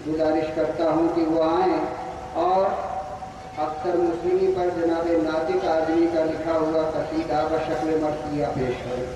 गुजारिश करता हूँ कि वो आएँ और अख्तर मुस्लिमी पर जनाब नातिक आदमी का लिखा हुआ कसीदा बशक्ल मर्सिया पेश करें।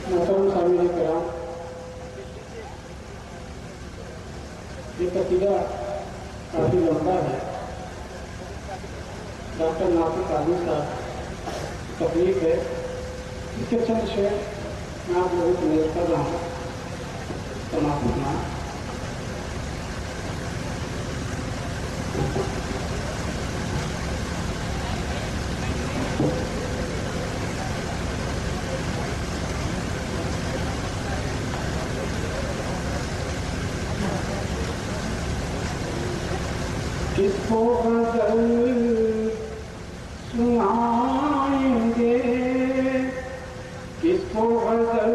मोहतरम सामीन किराम, ये कसीदा काफ़ी लंबा है। डॉक्टर नातिक आदमी साहब तकलीफ है, इसके चंद शेर मैं आप लोगों को मेल कर रहा हूँ। समाप्त करना किसको गजल सुनाएंगे, किसको गजल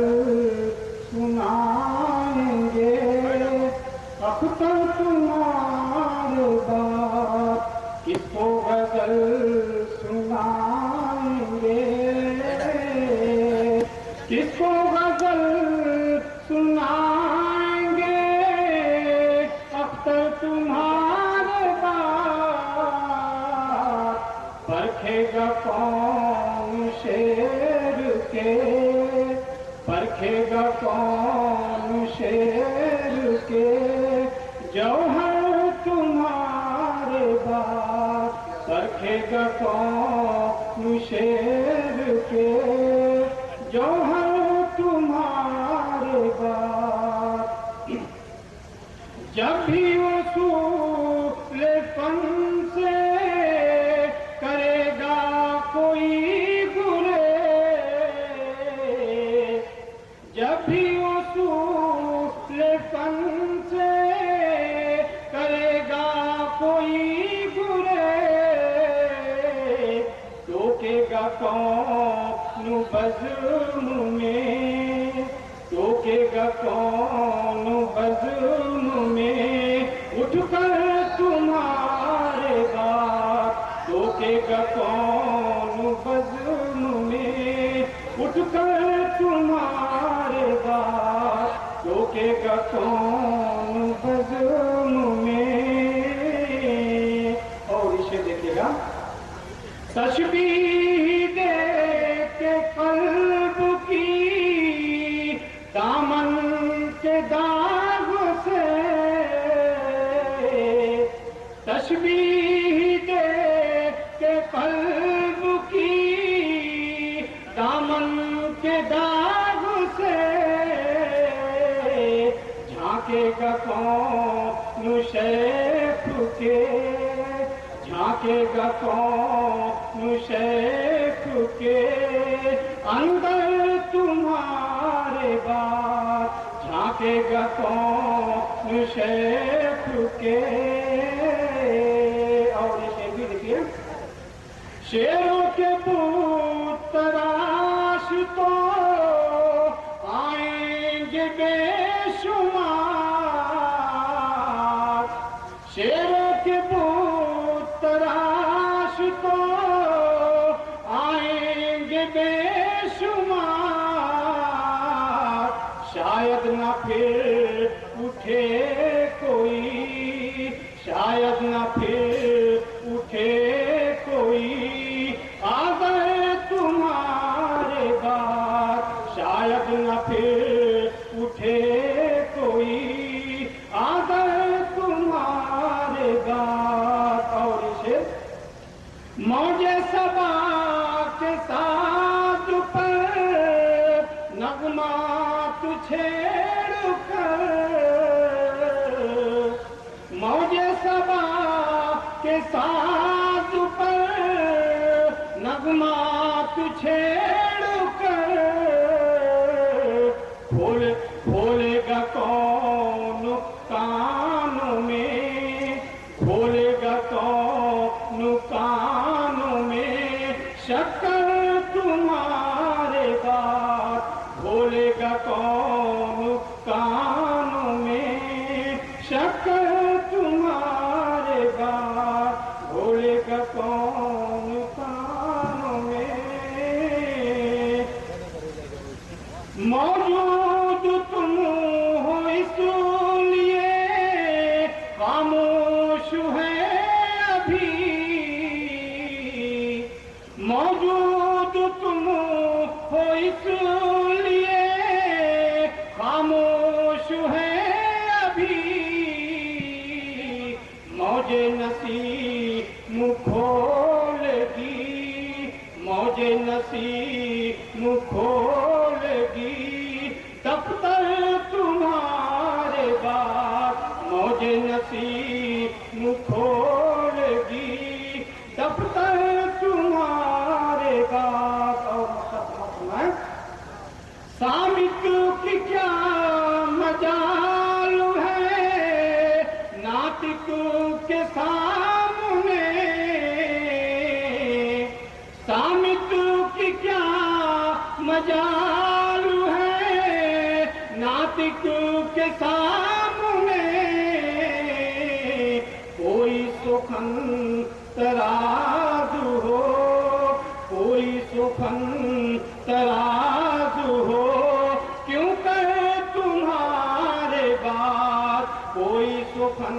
सुनाएंगे, अख्तर तुम्हारे बात किसको गजल सुनाएंगे, किसको गजल सुनाएंगे, अख्तर तुम्हारे परखेगा कौन शेर के, परखेगा कौन शेर के, जौहर तुम्हारे बात परखेगा कौन शेर के, जौहर तुम्हारे बात। जब भी वसूल फन से करेगा कोई गुरेज, जब भी वसूल फन से करेगा कोई गुरेज, टोकेगा कौन बज़्म में, टोकेगा कौन बज़्म में, उठकर तुम्हारे बात टोकेगा कौन बज़्म में, उठकर तुम्हारे बात टोकेगा कौन बज़्म में। और इसे देखिएगा, तशबीह दे के कल्ब की दामन के दाग से, तशबीह दे के कल्ब की दामन के दाग से, झांकेगा कौन शैफ के, झांकेगा कौन शैफ के, अंदर तुम्हारे बात झांकेगा कौन शैफ के। और ये शेर भी देखिए, शेरों के पूत तराश तो आएंगे बेशुमार, शेरों के पूत तराश तो आएंगे बेशुमार, शायद न फिर उठे कोई, शायद न फिर उठे कोई, आगे तुम्हारे बात शायद न फिर उठे कोई, आगे तुम्हारे बात। और इसे मौजे सबा के साथ पर नगमा तू छेड़ कर, मौजे सबा के साथ पर नगमा तू छेड़ कर, खोलेगा कौन कानों में, खोलेगा कौन कानों शक्कर तुम्हारे बात बोलेगा कौन कानों में, शक्कर तुम्हारे बात बोलेगा कौन कानों में। मौजूद तुम हो इसलिए खामोश है अभी, मौजूद तुम हो इसलिए खामोश है अभी। मौजे नसीब खोलेगी, मौजे नसीब खोलेगी, दफ्तर तुम्हारे बात मौजे नसीब खोलेगी, दफ्तर तुम्हारे बात। और सामित की क्या मजाल है नातिक के सामने, सामित की क्या मजाल है नातिक के सामने। कोई सुखन तराजू हो, कोई सुखन तराजू हो, क्यों कर तुम्हारे बात कोई सुखन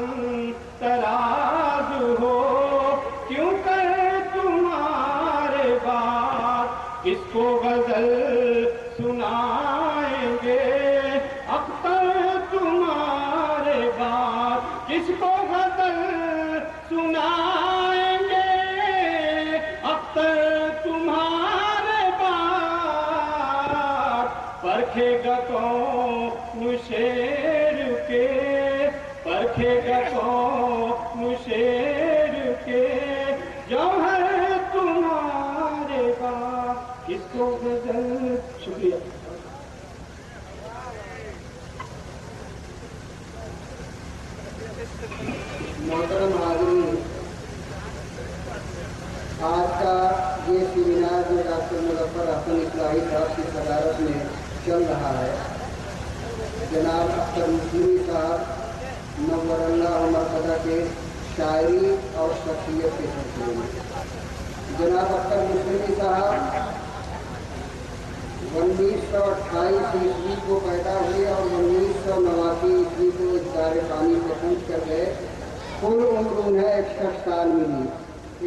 तराजू हो, क्यों कर तुम्हारे बात। किसको गजल सुनाएंगे अख्तर तुम्हारे बात, किसको गजल सुनाएंगे अख्तर तुम्हारे बात। परखेगा कौन शेर के, परखेगा कौन शेर के, जौहर तुम्हारे बात किसको गजल। शुक्रिया। मोहतरम हाज़रीन, आज का ये सेमिनार जो डॉक्टर मुज़फ़्फ़र अहसन इस्लाही साहब की सदारत में चल रहा है, जनाब अख्तर मुस्लिमी साहब नव्वरल्लाह मरकज़ा के शायरी और शख्सियत के सिलसिले में। जनाब अख्तर मुस्लिमी साहब 1928 ईस्वी को पैदा हुए और 1989 ईस्वी को इस दार-ए-फ़ानी से कूच कर गए। कुल उम्र उन्हें 61 साल मिली।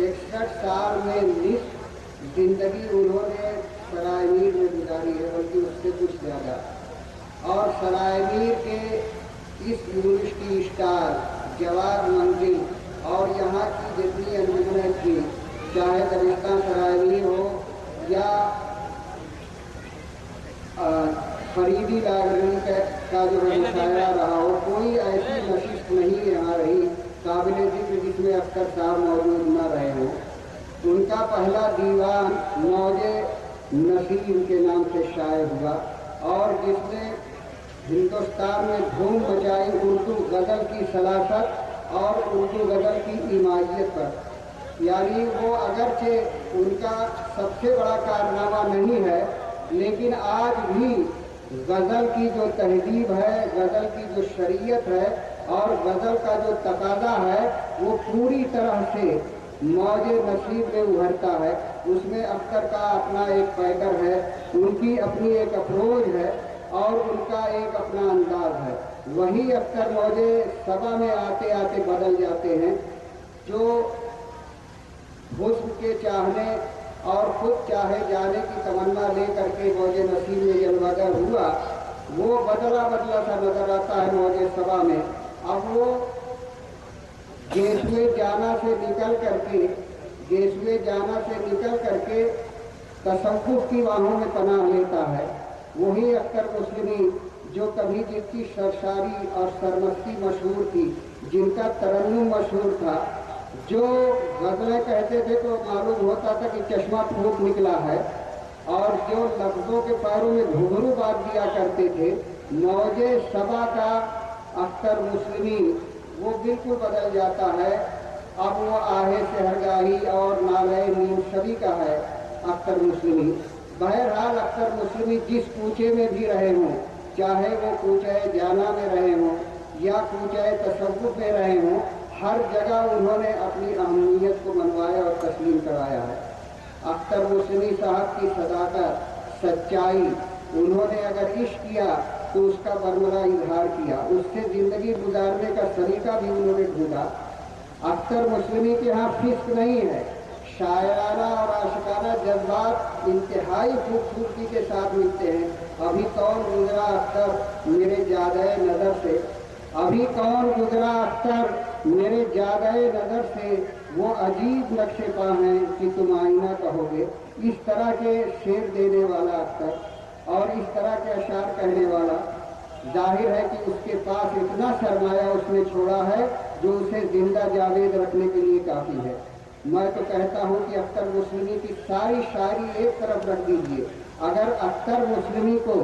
61 साल में निस्फ जिंदगी उन्होंने सराय मीर में गुजारी है, बल्कि उससे कुछ ज़्यादा। और सराय मीर के इस यूनिवर्सिटी स्टार जवाब मंजिल और यहाँ की जितनी अंजुमनें थी, चाहे दरिस्तान सराय मीर हो या फरीदी लाइब्रेरी का जो मुशायरा रहा हो, कोई ऐसी नशिस्त नहीं यहाँ रही काबिल जिक्र जिसमें अख्तर साहब मौजूद न रहे हो। उनका पहला दीवान मौजे नसीब के नाम से शाये हुआ और जिसने हिंदुस्तान में धूम मचाई उर्दू गज़ल की सलासत और उर्दू गज़ल की इमाजियत पर। यानी वो अगरचे उनका सबसे बड़ा कारनामा नहीं है, लेकिन आज भी गज़ल की जो तहजीब है, गज़ल की जो शरीयत है और गज़ल का जो तकाज़ा है, वो पूरी तरह से मौजे नसीब में उभरता है। उसमें अख्तर का अपना एक पैकर है, उनकी अपनी एक अप्रोच है और उनका एक अपना अंदाज है। वही अख्तर मौजे सबा में आते आते बदल जाते हैं। जो हुस्न के चाहने और खुद चाहे जाने की तमन्ना ले करके मौजे नसीब में जलवागर हुआ, वो बदला बदला सा नजर आता है मौजे सबा में। अब वो गेसुए जाना से निकल करके तसव्वुफ की बाहों में पनाह लेता है। वही अख्तर मुस्लिमी जो कभी जिसकी सरसारी और सरमस्ती मशहूर थी, जिनका तरन्नुम मशहूर था, जो गज़लें कहते थे तो मालूम होता था कि चश्मा फूट निकला है, और जो लफ्ज़ों के पैरों में घुंघरू बांध दिया करते थे, मौजे सबा का अख्तर मुस्लिमी वो बिल्कुल बदल जाता है। अब वो आहे शहरगाही और नाले नीम सभी का है। अख्तर मुस्लिमी। बहरहाल अख्तर मुस्लिमी जिस कूचे में भी रहे हों, चाहे वो कूचे जाना में रहे हों या कूचे तसव्वुफ में रहे हों, हर जगह उन्होंने अपनी अहमियत को मनवाया और तस्लीम करवाया है। अख्तर मुस्लिमी साहब की सदाकत, सच्चाई, उन्होंने अगर इश्क किया तो उसका बरमला इजहार किया, उससे ज़िंदगी गुजारने का सलीका भी उन्होंने ढूंढा। अख्तर मुस्लिमी के यहाँ फिस्क नहीं है, शायराना और आशिकाना जज्बात इंतहाई खूबसूरती के साथ मिलते हैं। अभी कौन गुजरा अख्तर मेरे जादे नज़र से, अभी कौन गुजरा अख्तर मेरे जादे नज़र से, वो अजीब नक्शे पा हैं कि तुम आईना कहोगे। इस तरह के शेर देने वाला अख्तर और इस तरह के अशार कहने वाला, जाहिर है कि उसके पास इतना सरमाया उसने छोड़ा है जो उसे जिंदा जावेद रखने के लिए काफ़ी है। मैं तो कहता हूँ कि अख्तर मुस्लिमी की सारी शायरी एक तरफ रख दीजिए, अगर अख्तर मुस्लिमी को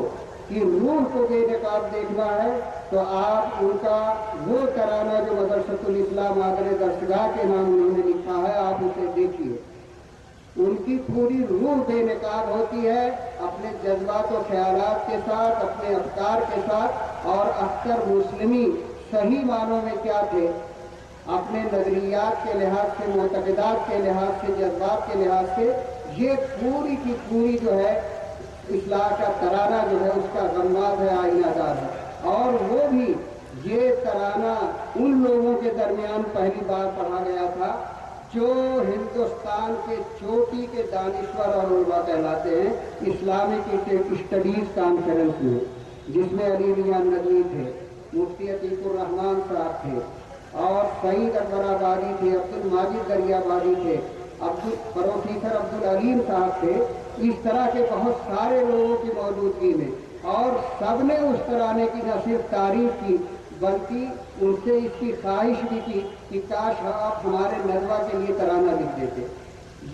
की रूह को बेनकाब देखना है तो आप उनका वो तराना जो मदरसतुल इस्लाम आदर दरसगाह के नाम उन्होंने लिखा है, आप उसे देखिए। उनकी पूरी रूह बेनकाब होती है अपने जज्बात और ख्यालात के साथ, अपने अफकार के साथ। और अख्तर मुस्लिमी सही मानों में क्या थे, अपने नजरियात के लिहाज से, मोतक़िदात के लिहाज से, जज्बात के लिहाज से, ये पूरी की पूरी जो है इस्लाह का तराना जो है उसका गम्माद है, आईनादार है। और वो भी ये तराना उन लोगों के दरमियान पहली बार पढ़ा गया था जो हिंदुस्तान के चोटी के दानिश्वर और उलमा कहलाते हैं, इस्लामिक स्टडीज़ कॉन्फ्रेंस में, जिसमें अली मियां नदवी थे, मुफ्ती अतीकुर रहमान साहब थे और सईद अकबर आबादी थे, अब्दुल माजिद दरियाबादी थे, प्रोफेसर अब्दुल अलीम साहब थे। इस तरह के बहुत सारे लोगों की मौजूदगी में और सबने उस तराने की न सिर्फ तारीफ की बल्कि उनसे इसकी ख्वाहिश भी की कि काश आप हमारे नजवा के लिए तराना लिख देते।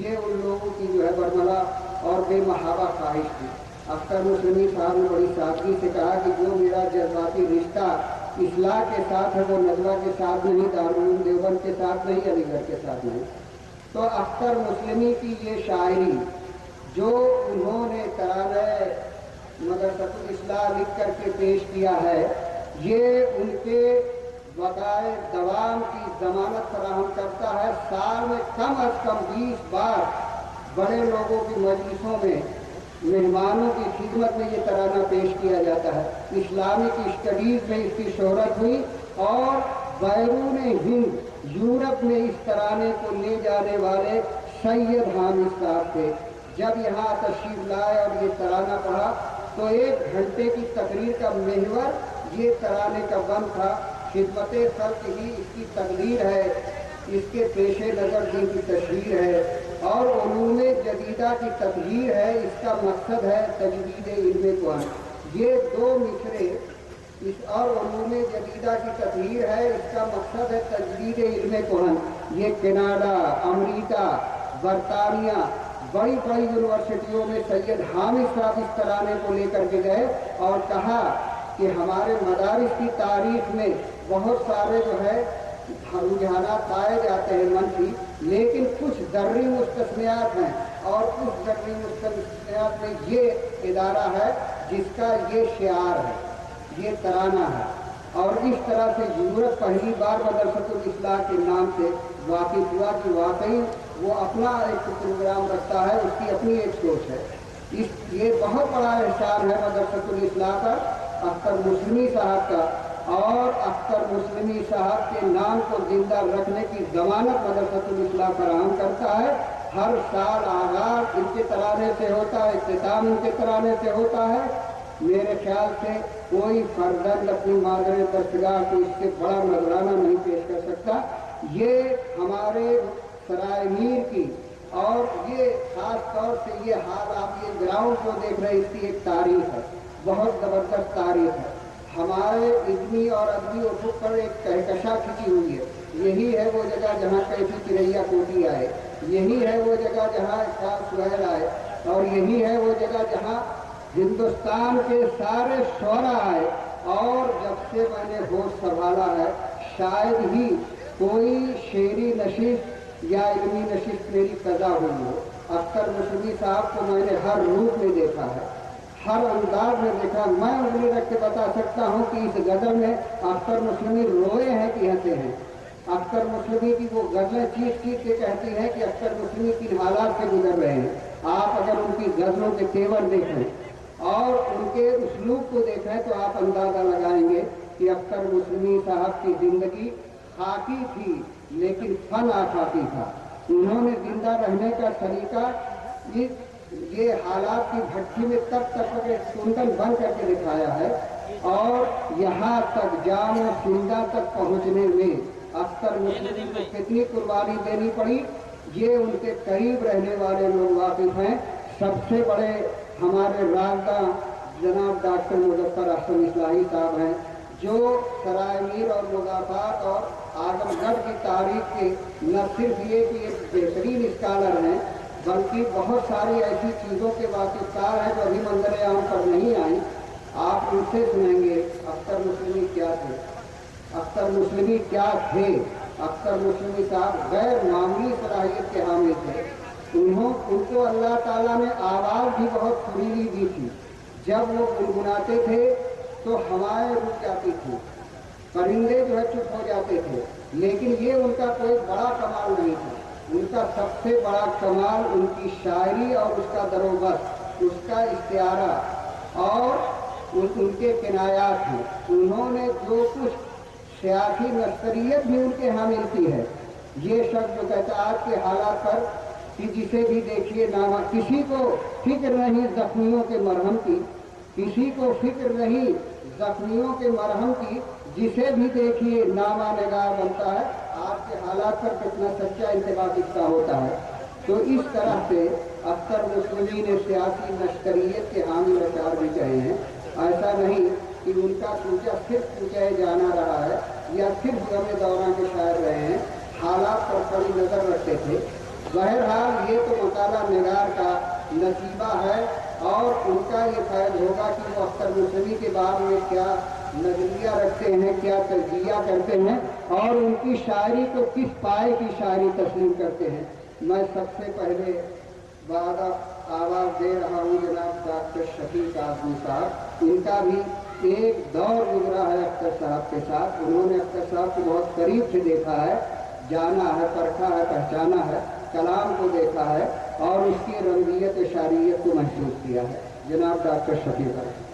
ये उन लोगों की जो है बरमला और बेमहावा ख्वाहिश थी। अख्तर मुस्लिमी साहब ने बड़ी सादगी से कहा कि जो मेरा जज्बाती रिश्ता इस्लाह के साथ है वो नजवा के साथ नहीं, दारुल उलूम देवबंद के साथ नहीं, अलीगढ़ के साथ नहीं। तो अख्तर मुस्लिमी की ये शायरी जो उन्होंने तराने मदरसतुल इस्लाह लिख करके पेश किया है, ये उनके बकाए दवाम की जमानत फराहम करता है। साल में कम अज कम 20 बार बड़े लोगों की मजलिसों में मेहमानों की खिदमत में ये तराना पेश किया जाता है। इस्लामिक स्टडीज़ में इसकी शोहरत हुई और बैरून हिंद यूरोप में इस तराने को ले जाने वाले सैयद हामिद साहब थे। जब यहाँ तशरीफ लाए और ये तराना पढ़ा तो 1 घंटे की तकरीर का महवर ये तराने का बंद था। खिदमत खल्क ही इसकी तकदीर है, इसके पेशे नज़र दिन की तशहीर है और उलूम जदीदा की तकहीर है। इसका मकसद है तजदीद इल्म कुरान। ये 2 मिसरे इस और उलूम जदीदा की तकहीर है, इसका मकसद है तजदीद इल्म कुरान। ये कनाडा, अमरीका, बरतानिया, बड़ी बड़ी यूनिवर्सिटियों में सैयद हामिद साहब इस तराने को लेकर के गए और कहा कि हमारे मदारिस की तारीख में बहुत सारे जो है रुझानात पाए जाते हैं मनफी, लेकिन कुछ दर्री मुस्तस्नियात हैं और उस दर्री मुस्तस्नियात में ये इदारा है जिसका ये शिआर है, ये तराना है। और इस तरह से यूरोप पहली बार मदरसतुल इस्लाह के नाम से वाकिफ हुआ कि वाकई वो अपना एक प्रोग्राम रखता है, उसकी अपनी एक सोच है। ये बहुत बड़ा एहसान है मदरसतुल इस्लाह का, अख्तर मुस्लिमी साहब का। और अख्तर मुस्लिमी साहब के नाम को जिंदा रखने की जमानत मदरसतुल इस्लाह फराहम करता है। हर साल आगाज इनके तराने से होता है, इख्तिताम इनके तराने से होता है। मेरे ख्याल से कोई फर्जंद अपनी मादर दरसगाह को इससे बड़ा नजराना नहीं पेश कर सकता। ये हमारे सराय मीर की और ये खास तौर से ये हाल आप ये ग्राउंड जो देख रहे हैं इसकी एक तारीख है, बहुत ज़बरदस्त तारीख है। हमारे इल्मी और अदबी उफुक पर एक कहकशा खिंची हुई है। यही है वो जगह जहाँ कैफी चिरैया कोटी आए, यही है वो जगह जहाँ इकबाल सुहैल आए और यही है वो जगह जहाँ हिंदुस्तान के सारे शोरा आए। और जब से मैंने होश संभाला है शायद ही कोई शेरी नशीस या इल्मी नशिस्त मेरी कज़ा हुई हो। अख्तर मुस्लिमी साहब को मैंने हर रूप में देखा है, हर अंदाज में देखा। मैं उंगली रख के बता सकता हूँ कि इस गज़ल में अख्तर मुस्लिमी रोए हैं कि हंसे हैं। अख्तर मुस्लिमी की वो गज़लें चीख चीख के कहती हैं कि अख्तर मुस्लिमी किन हालात से गुजर रहे हैं। आप अगर उनकी गज़लों के तेवर देखें और उनके उसलूब को देखें तो आप अंदाज़ा लगाएंगे कि अख्तर मुस्लिमी साहब की ज़िंदगी खाकी थी लेकिन फन आफाकी था। उन्होंने जिंदा रहने का तरीका ये हालात की भट्टी में तब तक कुंदन बन करके दिखाया है और यहाँ तक जान और जिंदा तक पहुँचने में अख्तर मुस्लिम को कितनी कुर्बानी देनी पड़ी, ये उनके करीब रहने वाले लोग वाकिफ हैं। सबसे बड़े हमारे राजदा जनाब डॉक्टर मुजफ्फर अहसन इस्लाही साहब हैं, जो सराय मीर और मुज़ाफ़ात और आजमगढ़ की तारीख के न सिर्फ ये कि एक बेहतरीन स्कॉलर हैं बल्कि बहुत सारी ऐसी चीज़ों के वाकिफ़दार हैं जो अभी मंजर आम पर नहीं आई। आप उनसे सुनेंगे अख्तर मुस्लिमी क्या थे, अख्तर मुस्लिमी क्या थे। अख्तर मुस्लिमी साहब गैर मामूली सलाहियत के हामिल थे। उनको अल्लाह ताला ने आवाज़ भी बहुत सुरीली दी थी। जब वो गुनगुनाते थे तो हवाएं रुक जाती थी, परिंदे जो है चुप हो जाते थे। लेकिन ये उनका कोई बड़ा कमाल नहीं था। उनका सबसे बड़ा कमाल उनकी शायरी और उसका दरोबस्त, उसका इस्तिआरा और उनके किनायात हैं। उन्होंने जो कुछ सियासी नस्करियत भी उनके यहाँ मिलती है, ये शब्द जो कहता आज के हालात पर कि जिसे भी देखिए नामा, किसी को फिक्र नहीं जख्मियों के मरहम की, किसी को फिक्र नहीं जख्मियों के मरहम की, जिसे भी देखिए नामा निगार बनता है। आज के हालात पर कितना सच्चा इंतबाह दिखता होता है। तो इस तरह से अख्तर मुस्लिमी ने सियासी नश्करियत के हामी अशार भी कहे हैं। ऐसा नहीं कि उनका पूछा सिर्फ पूछा जाना रहा है या सिर्फ गमे दौरान के शायर रहे हैं, हालात पर बड़ी नज़र रखते थे। बहरहाल ये तो मकाला निगार का नसीबा है और उनका ये फैज होगा कि वो अख्तर मुस्लिमी के बारे में क्या नजरिया रखते हैं, क्या तजजिया करते हैं और उनकी शायरी को किस पाए की शायरी तस्लीम करते हैं। मैं सबसे पहले बाद आवाज़ दे रहा हूँ जनाब डॉक्टर शफीक आज़मी साहब। इनका भी एक दौर गुजरा है अख्तर साहब के साथ। उन्होंने अख्तर साहब को बहुत करीब से देखा है, जाना है, परखा है, पहचाना है, कलाम को देखा है और उसकी रंगीयत शायरियत को महसूस किया है। जनाब डॉक्टर शफीक आज़मी।